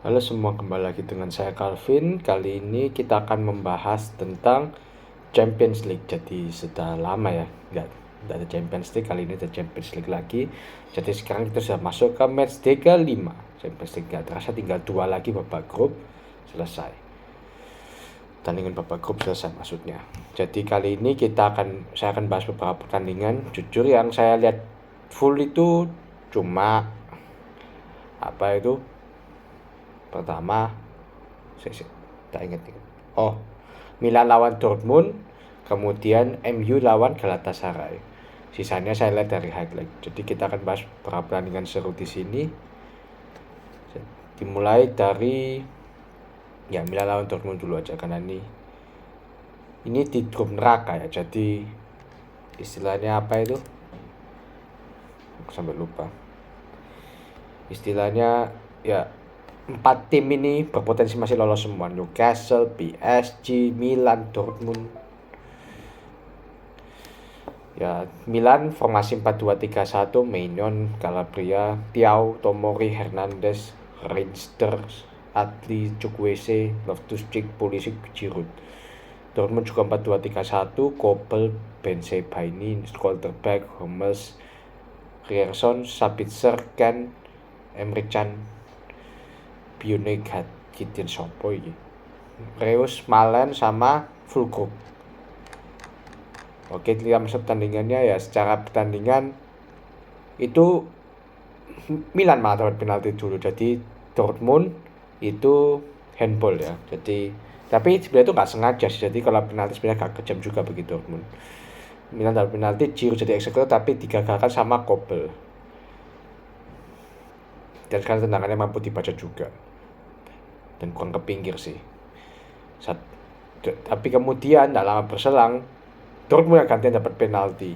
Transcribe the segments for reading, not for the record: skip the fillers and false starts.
Halo semua, kembali lagi dengan saya Calvin. Kali ini kita akan membahas tentang Champions League. Jadi sudah lama ya nggak ada Champions League, kali ini ada Champions League lagi. Jadi sekarang kita sudah masuk ke match day ke-5 Champions League. Nggak terasa tinggal 2 lagi babak grup selesai. Pertandingan babak grup selesai maksudnya. Jadi kali ini saya akan bahas beberapa pertandingan. Jujur yang saya lihat full itu cuma pertama saya tak ingat. Milan lawan Dortmund, kemudian MU lawan Galatasaray. Sisanya saya lihat dari highlight. Jadi kita akan bahas beberapa pertandingan seru di sini. Dimulai dari Milan lawan Dortmund dulu aja, karena ini di grup neraka ya. Jadi istilahnya apa itu? Aku sampai lupa. Istilahnya ya, 4 tim ini berpotensi masih lolos semua. Newcastle, PSG, Milan, Dortmund. Ya, Milan formasi 4-2-3-1, Maignan, Calabria, Thiaw, Tomori, Hernandez, Reinders, Adli, Chukwueze, Loftus-Cheek, Pulisic, Giroud. Dortmund juga 4-2-3-1, Kobel, Bensebaini, Schlotterbeck, Hummels, Ryerson, Sabitzer, Can, Emre Can, Piontek, Gideon Sopo iki. Reus, Malen sama Fulkrug. Oke, kita masuk pertandingannya ya. Secara pertandingan itu Milan malah dapat penalti dulu. Jadi Dortmund itu handball ya. Tapi sebenarnya itu nggak sengaja sih. Jadi kalau penalti sebenarnya agak kejam juga bagi Dortmund. Milan dapat penalti, Giroud jadi eksekutor tapi digagalkan sama Kobel. Dan sekarang tendangannya mampu dibaca juga dan kurang ke pinggir sih. Tapi kemudian tak lama berselang Dortmund yang gantian dapat penalti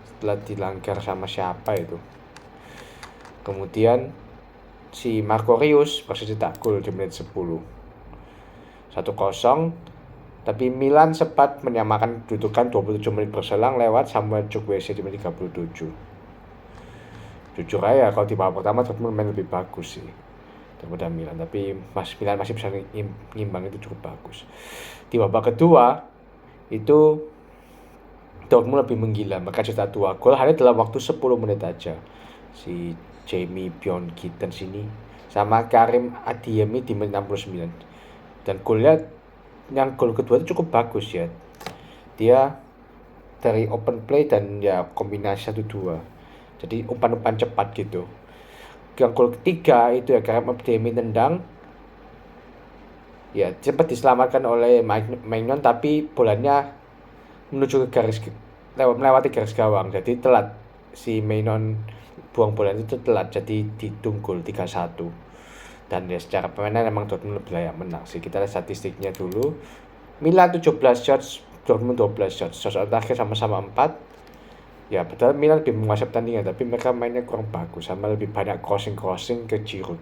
setelah dilanggar sama siapa itu. Kemudian si Marco Reus bercetak gol di menit 10. 1-0. Tapi Milan sempat menyamakan kedudukan 27 menit berselang lewat Samuel Chukwueze di menit 37. Jujur aja kalau di babak pertama Dortmund main lebih bagus sih daripada Milan, tapi Milan masih bisa ngimbang, itu cukup bagus. Di babak kedua itu Dortmund lebih menggila, mereka cetak 2 gol hanya dalam waktu 10 menit aja. Si Jamie Bjorn-Gittens sini sama Karim Adeyemi di menit 69. Dan golnya, yang gol kedua itu cukup bagus ya. Dia dari open play dan ya kombinasi 1-2. Jadi umpan-umpan cepat gitu. Yang gol ketiga itu ya Karim Adeyemi tendang. Ya cepat diselamatkan oleh Maignan, tapi bolanya menuju ke melewati garis gawang. Jadi telat, si Maignan buang bola itu telat, jadi ditunggul 3-1. Dan ya secara permainan emang Dortmund lebih layak menang sih. Kita lihat statistiknya dulu. Milan 17 shots, Dortmund 12 shots. Shots on target sama-sama 4. Ya padahal Milan lebih menguasai pertandingan, tapi mereka mainnya kurang bagus, sama lebih banyak crossing ke Giroud.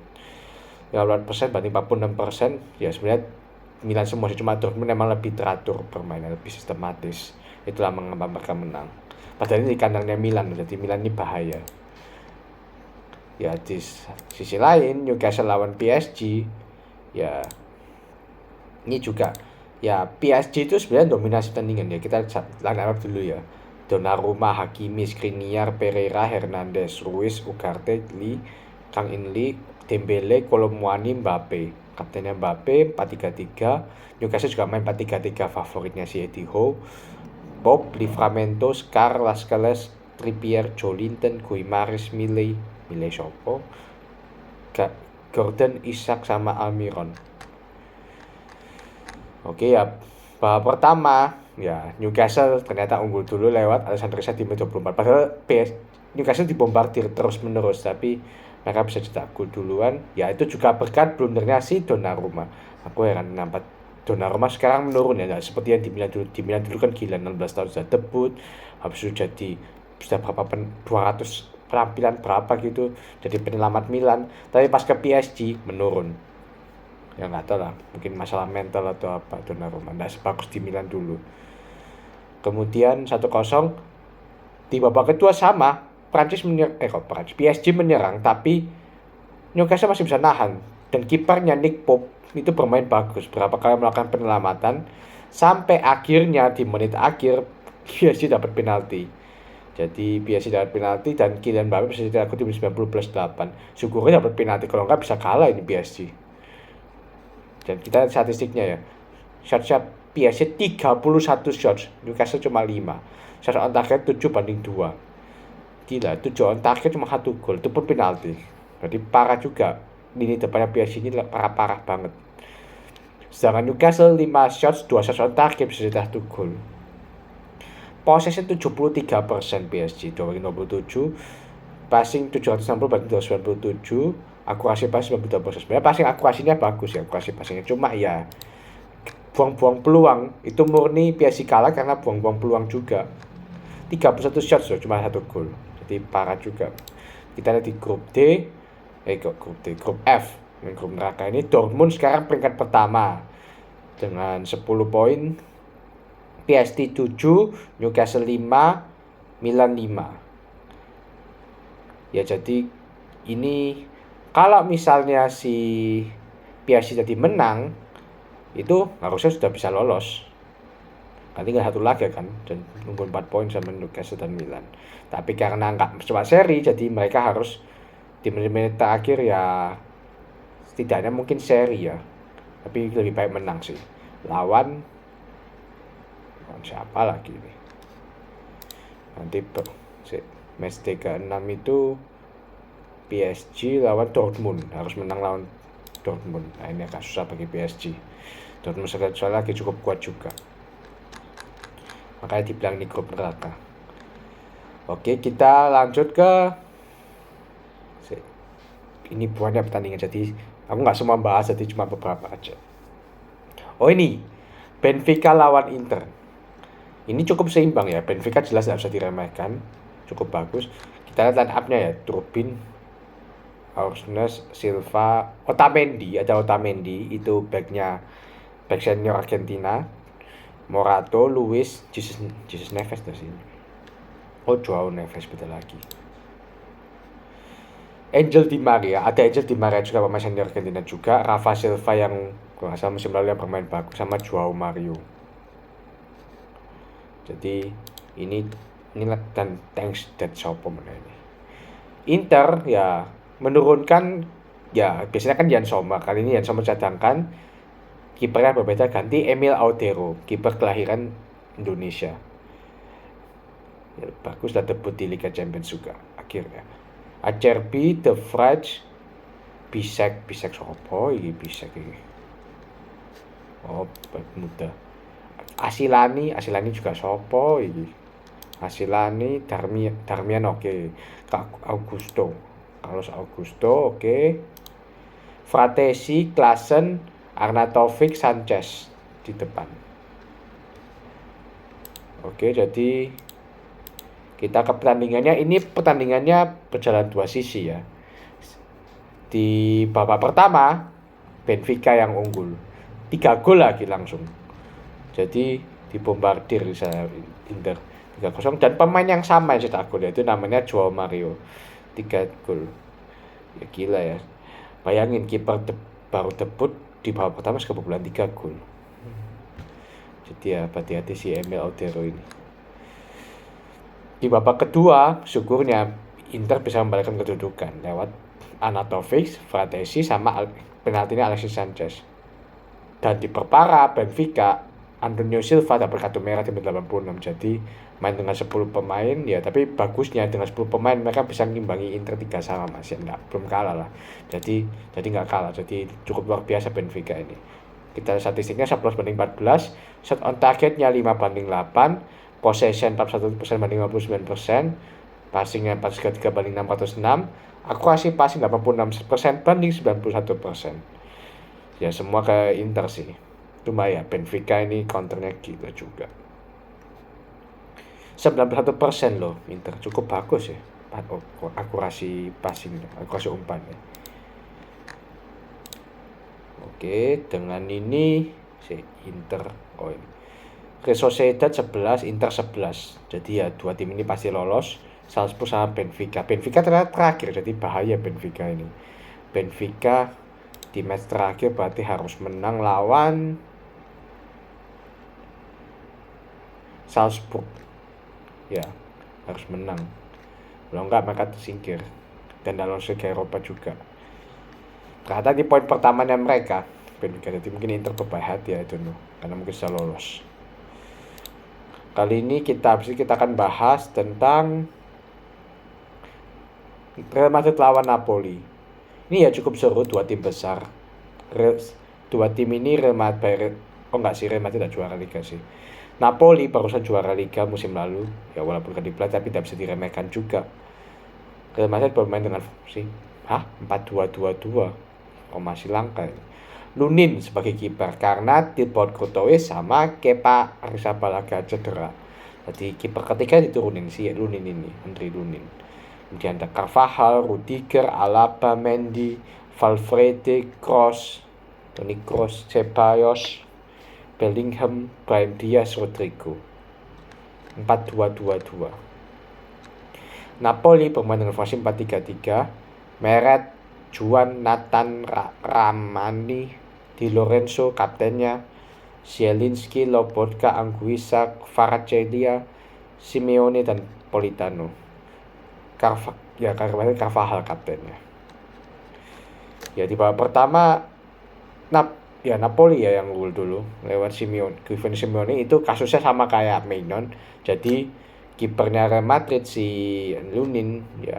50% banding 46%. Ya sebenarnya Milan semua sih, cuma Dortmund memang lebih teratur permainan, lebih sistematis. Itulah mengapa mereka menang. Padahal ini di kandangnya Milan, jadi Milan ini bahaya. Ya di sisi lain Newcastle lawan PSG, ya ini juga ya PSG itu sebenarnya dominasi pertandingan ya. Kita line up dulu ya. Donnarumma, Hakimi, Skriniar, Pereira, Hernandez, Ruiz, Ugarte, Lee, Kang In Lee, Dembele, Kolomuani, Mbappe. Kaptennya Mbappe, 4-3-3. Newcastle juga main 4-3-3, favoritnya si Eddie Howe. Bob, Livramento, Scar, Lascelles, Trippier, Joelinton, Guimares, Miley Sopo, Gordon, Isak sama Almiron. Oke ya, babak pertama ya Newcastle ternyata unggul dulu lewat Alexander Isak di menit 24. Padahal Newcastle dibombardir terus menerus, tapi mereka bisa cetak gol duluan. Ya itu juga berkat blundernya si Donnarumma. Aku heran kenapa Donnarumma sekarang menurun ya. Nah, seperti yang di Milan dulu kan gila, 16 tahun sudah debut, habis itu sudah berapa 200 penampilan berapa gitu, jadi penyelamat Milan. Tapi pas ke PSG menurun. Ya nggak tahu lah, mungkin masalah mental atau apa. Donnarumma nggak sebagus di Milan dulu. Kemudian 1-0 di babak kedua sama PSG menyerang, tapi Newcastle masih bisa nahan. Dan kipernya Nick Pope itu bermain bagus, berapa kali melakukan penyelamatan sampai akhirnya di menit akhir PSG dapat penalti. Jadi PSG dapat penalti dan Kylian Mbappe bisa cetak gol di 90+8. Syukurnya dapat penalti, kalau nggak bisa kalah ini PSG. Dan kita lihat statistiknya ya. Shot PSG 31 shots, Newcastle cuma 5. Shot on target 7-2. Gila, 7 on target cuma 1 gol, itu pun penalti. Jadi parah juga. Lini depannya PSG ini parah banget. Sedangkan Newcastle 5 shots, 2 shots on target bisa cetak 1 gol. Possession 73% PSG 227, passing 760 banding 297, akurasi passing 92%. Sebenarnya passing akurasinya bagus ya, akurasi passingnya, cuma ya buang-buang peluang itu murni PSG kalah karena buang-buang peluang juga. 31 shots loh, cuma 1 gol. Jadi parah juga. Kita lihat di grup grup F, grup neraka ini. Dortmund sekarang peringkat pertama dengan 10 poin. PSG 7, Newcastle 5, Milan 5. Ya jadi ini kalau misalnya si PSG tadi menang, itu harusnya sudah bisa lolos. Kan tinggal 1 laga kan, dan nunggu 4 poin sama Newcastle dan Milan. Tapi karena nggak cuma seri, jadi mereka harus di menit-menit terakhir ya, setidaknya mungkin seri ya. Tapi lebih baik menang sih. Lawan siapa lagi nih? Nanti match ke-6 itu PSG lawan Dortmund, harus menang lawan Dortmund. Nah ini agak susah bagi PSG. Dortmund soalnya lagi cukup kuat juga, makanya dibilang di grup neraka. Oke, kita lanjut ke ini buahnya pertandingan, jadi aku nggak semua bahas, jadi cuma beberapa aja. Oh ini Benfica lawan Inter. Ini cukup seimbang ya, Benfica jelas tidak bisa diremehkan, cukup bagus. Kita lihat line up-nya ya, Turbin, Orsnes, Silva, Otamendi itu back senior Argentina, Morato, Luis, Jesus Neves dari sini. Oh, Joao Neves betul lagi. Angel Di Maria juga pemain senior Argentina juga, Rafa Silva yang kalau nggak salah musim lalu yang bermain bagus, sama Joao Mario. Jadi ini dan thanks that Sopo ini. Inter ya menurunkan ya, biasanya kan Jan Sommer, kali ini Jan Sommer cadangkan. Kipernya berbeda, ganti Emil Audero, kiper kelahiran Indonesia. Ya, bagus lah, debut di Liga Champions juga akhirnya. Acerbi, De Vrij, Bisek Sopo ini. Oh, muda. Asilani juga Sopo ini. Asilani, Darmian oke. Carlos Augusto oke. Fratesi, Klaassen, Arnautovic, Sanchez di depan. Oke, jadi kita ke pertandingannya. Ini pertandingannya berjalan 2 sisi ya. Di babak pertama Benfica yang unggul, 3 gol lagi langsung. Jadi dibombardir saya Inter 3-0, dan pemain yang sama yang cetak gol, yaitu namanya Joao Mario, 3 gol. Ya gila ya. Bayangin kiper baru debut di babak pertama kebobolan 3 gol. Jadi ya hati-hati si Emil Audero ini. Di babak kedua syukurnya Inter bisa membalikkan kedudukan lewat Arnautovic, Fratesi, sama penaltinya Alexis Sanchez. Dan diperparah Benfica, Antonio Silva dapat kartu merah di menit 86. Jadi main dengan 10 pemain ya, tapi bagusnya dengan 10 pemain mereka bisa ngimbangi Inter 3-3 masih belum kalah lah. Jadi nggak kalah. Jadi cukup luar biasa Benfica ini. Kita statistiknya 11-14, shot on targetnya 5-8, possession 41% banding 59%, passingnya 43 banding 606, akurasi passing 86% banding 91%. Ya semua ke Inter sih. Cuma ya Benfica ini counternya gila juga. 91% loh Inter, cukup bagus ya. Akurasi passing, akurasi umpan ya. Oke, dengan ini si Inter ini. Real Sociedad 11, Inter 11. Jadi ya dua tim ini pasti lolos. Salzburg sama Benfica. Benfica ternyata terakhir, jadi bahaya Benfica ini. Benfica di match terakhir berarti harus menang lawan Salzburg. Ya, harus menang. Kalau enggak mereka tersingkir dan dalam ke Eropa juga. Ternyata di poin pertamanya mereka Benfica, jadi mungkin Inter berbaik hati ya itu karena mungkin bisa lolos. Kali ini kita akan bahas tentang Real Madrid lawan Napoli. Ini ya cukup seru, dua tim besar. Dua tim ini Real Madrid, Real Madrid tidak juara Liga sih. Napoli barusan juara Liga musim lalu, ya walaupun kan dipelat tapi tidak bisa diremehkan juga. Real Madrid bermain dengan 4-2-2-2. Masih langka. Lunin sebagai kiper karena Thibaut Courtois sama Kepa Arrizabalaga cedera. Jadi kiper ketiga diturunin si Lunin ini, Andre Lunin. Kemudian ada Carvajal, Rudiger, Alaba, Mendy, Valverde, Toni Kroos, Ceballos, Bellingham, Brahim Diaz, Rodrigo. 4-2-2-2. Napoli bermain dengan formasi 4-3-3. Meret, Juan, Nathan, Ramani, Di Lorenzo, kaptennya, Zielinski, Lobotka, Anguissa, Kvaratskhelia, Simeone, dan Politano. Carvajal kaptennya. Ya di babak pertama Napoli ya yang unggul dulu lewat Giovanni Simeone. Itu kasusnya sama kayak Maignan. Jadi kipernya Real Madrid si Lunin ya,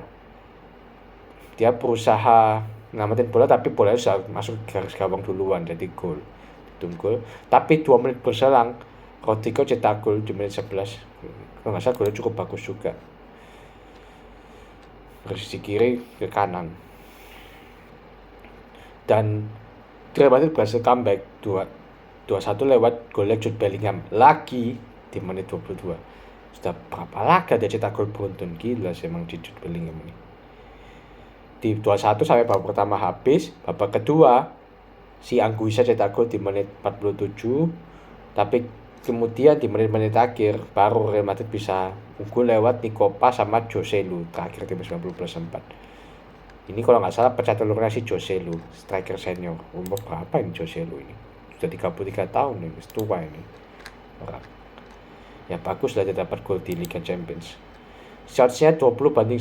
dia berusaha ngamatin bola tapi bolanya sudah masuk garis gawang duluan, jadi gol. Tapi 2 menit berselang Rodrigo cetak gol di menit 11. Kalau nggak salah golnya cukup bagus juga, dari sisi kiri ke kanan. Dan Real Madrid berhasil comeback 2-1 lewat golnya Jude Bellingham lagi di menit 22. Sudah berapa laga dia cetak gol beruntun, gila sih emang di Jude Bellingham ini. Di 2-1 sampai babak pertama habis. Babak kedua si Anguissa cetak gol di menit 47. Tapi kemudian di menit-menit akhir baru Real Madrid bisa unggul lewat Nikopa sama Joselu terakhir di 90+4. Ini kalau nggak salah pecah telurnya si Joselu, striker senior. Umur berapa ini Joselu ini? Sudah 33 tahun nih, tua ini orang. Ya bagus lah dia dapat gol di Liga Champions. Shots-nya 20-11,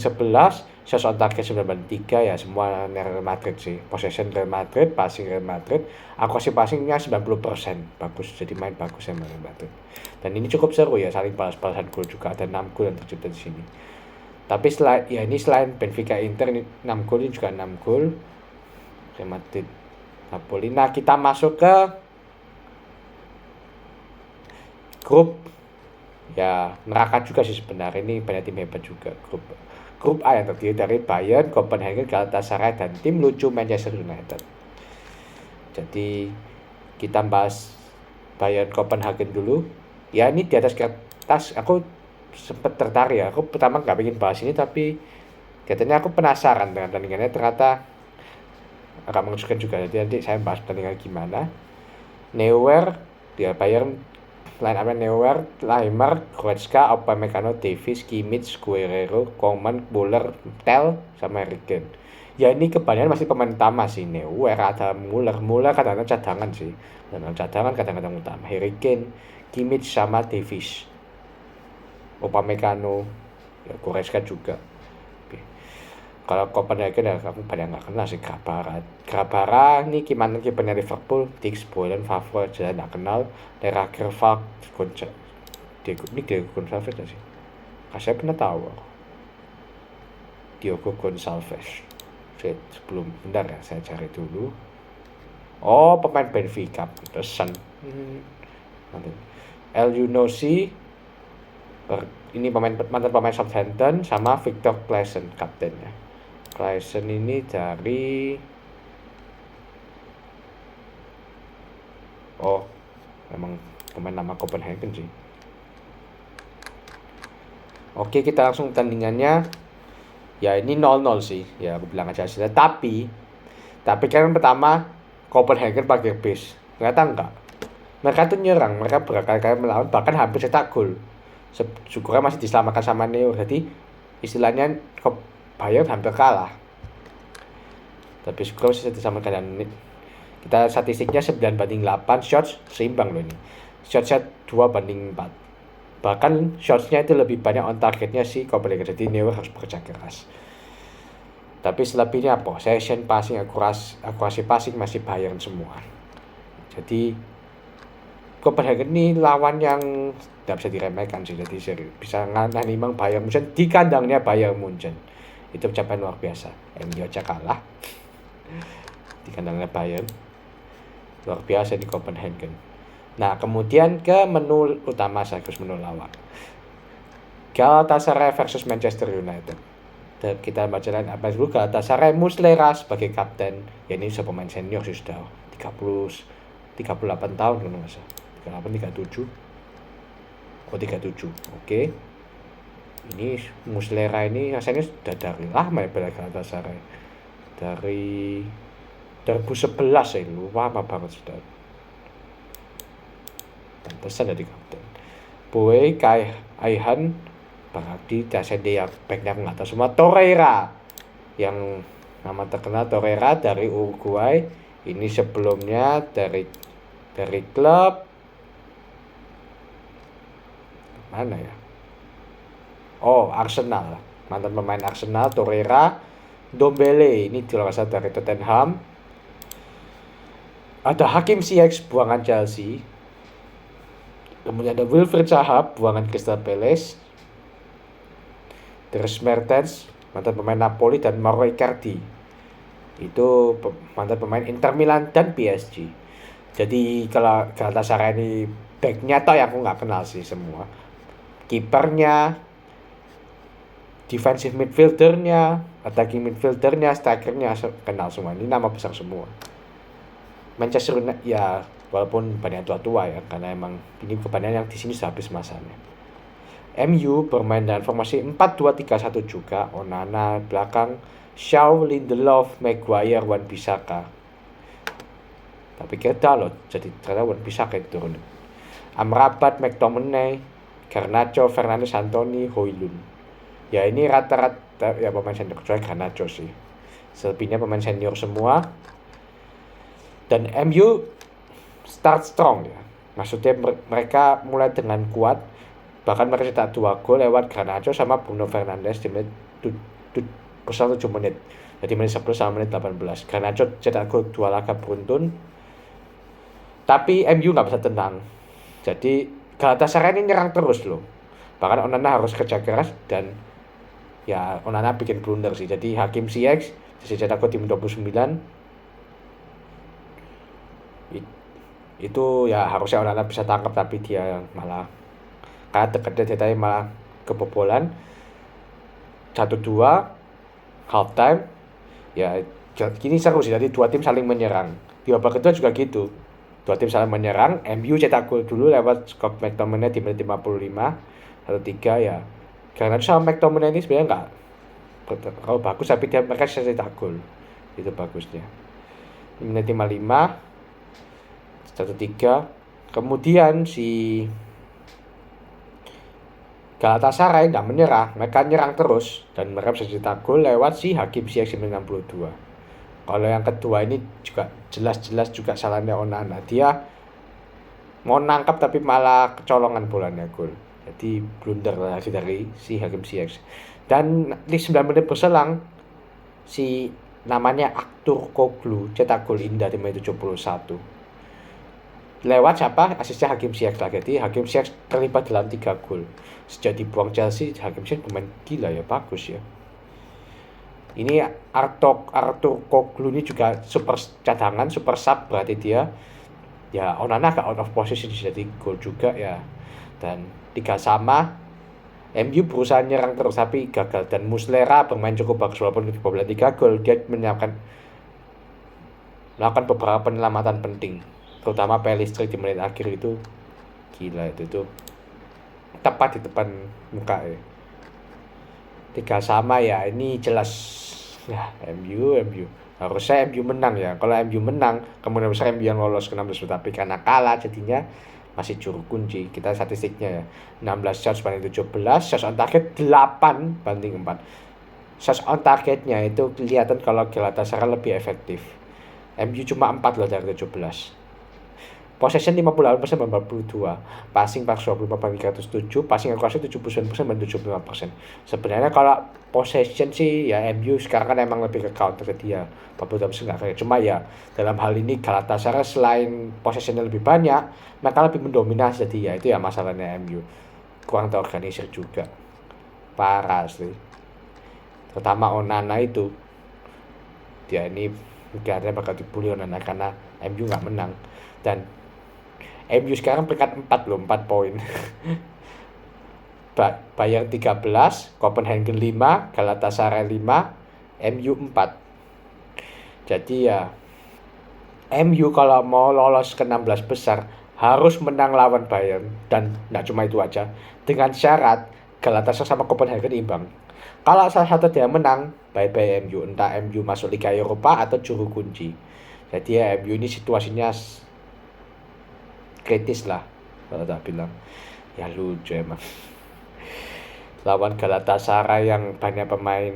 shots on target 9-3 ya, semua Real Madrid sih. Possession Real Madrid, passing Real Madrid, akurasi passingnya 90%. Bagus, jadi main bagus sama Real Madrid. Dan ini cukup seru ya, saling balas-balasan gol juga, ada 6 gol yang tercipta di sini. Tapi selain Benfica Inter ini 6 gol, ini juga 6 gol Real Madrid Napoli. Nah, kita masuk ke grup ya neraka juga sih sebenarnya, ini banyak tim hebat juga. Grup A yang terdiri dari Bayern, Copenhagen, Galatasaray, dan tim lucu Manchester United. Jadi kita bahas Bayern Copenhagen dulu. Ya ini di atas kertas aku sempat tertarik ya. Aku pertama nggak pengen bahas ini tapi katanya aku penasaran dengan pertandingannya, ternyata agak mengejutkan juga. Jadi nanti saya bahas pertandingan gimana. Neuer dia Bayern line up Neuer, Laimer, Goretzka, Upamecano, Davies, Kimmich, Guerrero, Coman, Müller, Tel, sama Eriksen. Ya ini kebanyakan masih pemain utama sih. Neuer, ada Müller kadang-kadang cadangan sih. Kadang-kadang utama. Eriksen, Kimmich, sama Davies. Upamecano, ya Goretzka juga. Kalau Copenhagen ya aku banyak nggak kenal sih. Grabara ini gimana kipernya Liverpool, Dix, Boylen, Favre aja nggak kenal. Lagerwald, Diego Gonçalves sih. Saya pernah tahu Diego Gonçalves. Sebelum bentar ya saya cari dulu. Oh pemain Benfica, pesan. El Younossi, ini mantan pemain Southampton, sama Victor Claesson kaptennya. Claesson ini dari memang pemain nama Copenhagen sih. Oke, kita langsung tandingannya. Ya ini 0-0 sih. Ya aku bilang aja hasilnya. Tapi kan pertama Copenhagen pakai base. Ternyata enggak. Mereka tuh nyerang, mereka berkali-kali melawan, bahkan hampir cetak gol. Syukurnya masih diselamatkan sama Neo. Jadi istilahnya Bayern hampir kalah. Tapi syukur masih diselamatkan dan Kita statistiknya 9-8 shots, seimbang loh ini. Shotnya 2-4. Bahkan shotsnya itu lebih banyak on targetnya si Copenhagen. Jadi Neuer harus bekerja keras. Tapi selebihnya possession, passing, akurasi passing masih Bayern semua. Jadi Copenhagen ini lawan yang tidak bisa diremehkan sih. Jadi bisa nanimbang Bayern Munchen di kandangnya Bayern Munchen. Itu pencapaian luar biasa. MU aja kalah di kandangnya Bayern. Luar biasa di Copenhagen. Nah, kemudian ke menu utama sekaligus menu lawan. Galatasaray versus Manchester United. Kita baca apa dulu. Galatasaray Muslera sebagai kapten. Ya ini pemain senior sih, sudah 38 tahun kalau nggak salah. 38, 37. Oh 37. Oke. Ini Muslera ini rasanya sudah dari lama ya bela Galatasaray. Dari 2011 ya, lama banget sudah. Pantesan jadi kapten. Boy Kai Aihan berarti Tasende yang backnya nggak tahu semua. Torreira yang nama terkenal, Torreira dari Uruguay. Ini sebelumnya dari klub mana ya? Oh, Arsenal. Mantan pemain Arsenal, Torreira. Dombele ini jelas dari Tottenham. Ada Hakim Ziyech buangan Chelsea. Kemudian ada Wilfried Zaha buangan Crystal Palace. Dries Mertens mantan pemain Napoli, dan Mauro Icardi itu mantan pemain Inter Milan dan PSG. Jadi kalau Galatasaray ini backnya toh yang aku nggak kenal sih semua. Kipernya, defensive midfieldernya, attacking midfieldernya, strikernya kenal semua. Ini nama besar semua. Manchester United ya walaupun banyak tua-tua ya, karena emang ini kebanyakan yang di sini sudah habis masanya. MU bermain dengan formasi 4-2-3-1 juga. Onana belakang, Shaw, Lindelof, Maguire, Wan-Bissaka. Tapi kita loh, jadi ternyata Wan-Bissaka itu turun. Amrabat, McTominay, Garnacho, Fernandes, Antony, Højlund. Ya ini rata-rata ya pemain senior, kecuali Garnacho sih. Selebihnya pemain senior semua. Dan MU start strong ya. Maksudnya mereka mulai dengan kuat. Bahkan mereka cetak 2 gol lewat Garnacho sama Bruno Fernandes di menit 7 menit. Jadi menit 10 sama menit 18. Garnacho cetak gol 2 laga beruntun. Tapi MU nggak bisa tenang. Jadi Galatasaray ini nyerang terus loh. Bahkan Onana harus kerja keras dan ya Onana bikin blunder sih. Jadi Hakim Ziyech cetak gol di menit 29. Itu ya harusnya Onana bisa tangkap, tapi dia malah karena dekatnya dia malah kebobolan. 1-2 half time ya. Gini seru sih, jadi dua tim saling menyerang. Di babak kedua juga gitu, dua tim saling menyerang. MU cetak gol dulu lewat Scott McTominay di menit 55. 1-3 ya, karena sama McTominay ini sebenarnya nggak kalau bagus, tapi mereka bisa cetak gol, itu bagusnya. Di menit 55 1-3. Kemudian si Galatasaray tidak menyerah, mereka nyerang terus dan mereka bisa cetak gol lewat si Hakim Ziyech 62. Kalau yang kedua ini juga jelas-jelas juga salahnya Onana, dia mau nangkap tapi malah kecolongan bolanya, gol. Jadi blunder lagi dari si Hakim Ziyech. Dan di 9 menit berselang si namanya Aktur Koglu cetak gol indah di menit 71. Lewat siapa? Asisnya Hakim Ziyech lagi. Jadi Hakim Ziyech terlibat dalam 3 gol. Sejak dibuang Chelsea, Hakim Ziyech pemain gila ya, bagus ya. Ini Artur Koglu ini juga super cadangan, super sub, berarti dia ya Onana agak out of position, jadi gol juga ya. Dan 3-3. MU berusaha nyerang terus tapi gagal, dan Muslera bermain cukup bagus walaupun kebobolan 3 gol. Dia melakukan beberapa penyelamatan penting, terutama Pelistri di menit akhir itu gila, itu tuh tepat di depan muka ya. 3-3 ya, ini jelas ya MU harusnya MU menang ya. Kalau MU menang kemungkinan besar MU yang lolos ke 16, tapi karena kalah jadinya masih juru kunci. Kita statistiknya ya, 16 shots banding 17, shots on target 8 banding 4. Shots on targetnya itu kelihatan kalau Galatasaray lebih efektif. MU cuma 4 loh dari 17. Possession 58%, 42. Passing 425, 307. Passing accuracy 79%, 75%. Sebenarnya kalau possession sih ya MU sekarang kan emang lebih ke counter ke dia. 42% nggak kayak. Cuma ya dalam hal ini Galatasaray selain possessionnya lebih banyak, mereka lebih mendominasi. Jadi ya itu ya masalahnya MU. Kurang terorganisir juga. Parah sih. Terutama Onana itu. Dia ini akhirnya bakal dibully Onana karena MU nggak menang. Dan MU sekarang peringkat 4 loh, 4 poin. Bayern 13, Copenhagen 5, Galatasaray 5, MU 4. Jadi ya MU kalau mau lolos ke 16 besar harus menang lawan Bayern, dan nggak cuma itu aja, dengan syarat Galatasaray sama Copenhagen imbang. Kalau salah satu dia menang, bye-bye MU, entah MU masuk Liga Eropa atau juru kunci. Jadi ya MU ini situasinya kritis lah kalau tak bilang. Ya lucu emang. Lawan Galatasaray yang banyak pemain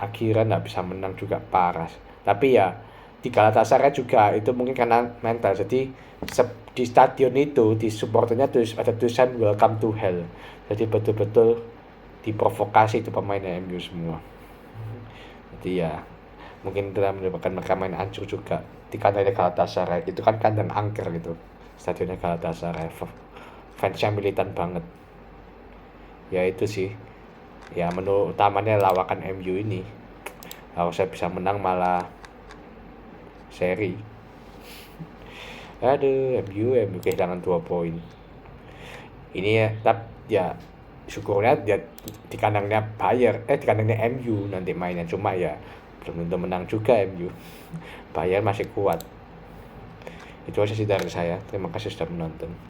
akhiran nggak bisa menang juga parah. Tapi ya di Galatasaray juga itu mungkin karena mental. Jadi di stadion itu di supporternya ada tulisan welcome to hell. Jadi betul-betul diprovokasi itu pemainnya MU semua. Jadi ya mungkin telah menyebabkan mereka main hancur juga di kandangnya Galatasaray. Itu kan kandang angker gitu stadionnya Galatasaray. Fansnya militan banget. Ya itu sih. Ya menu utamanya lawakan MU ini. Harusnya bisa menang malah seri. Aduh, MU kehilangan 2 poin. Ini ya, ya syukurnya dia di kandangnya di kandangnya MU nanti mainnya, cuma ya belum tentu menang juga MU. Bayern masih kuat. Itu aja sih dari saya. Terima kasih sudah menonton.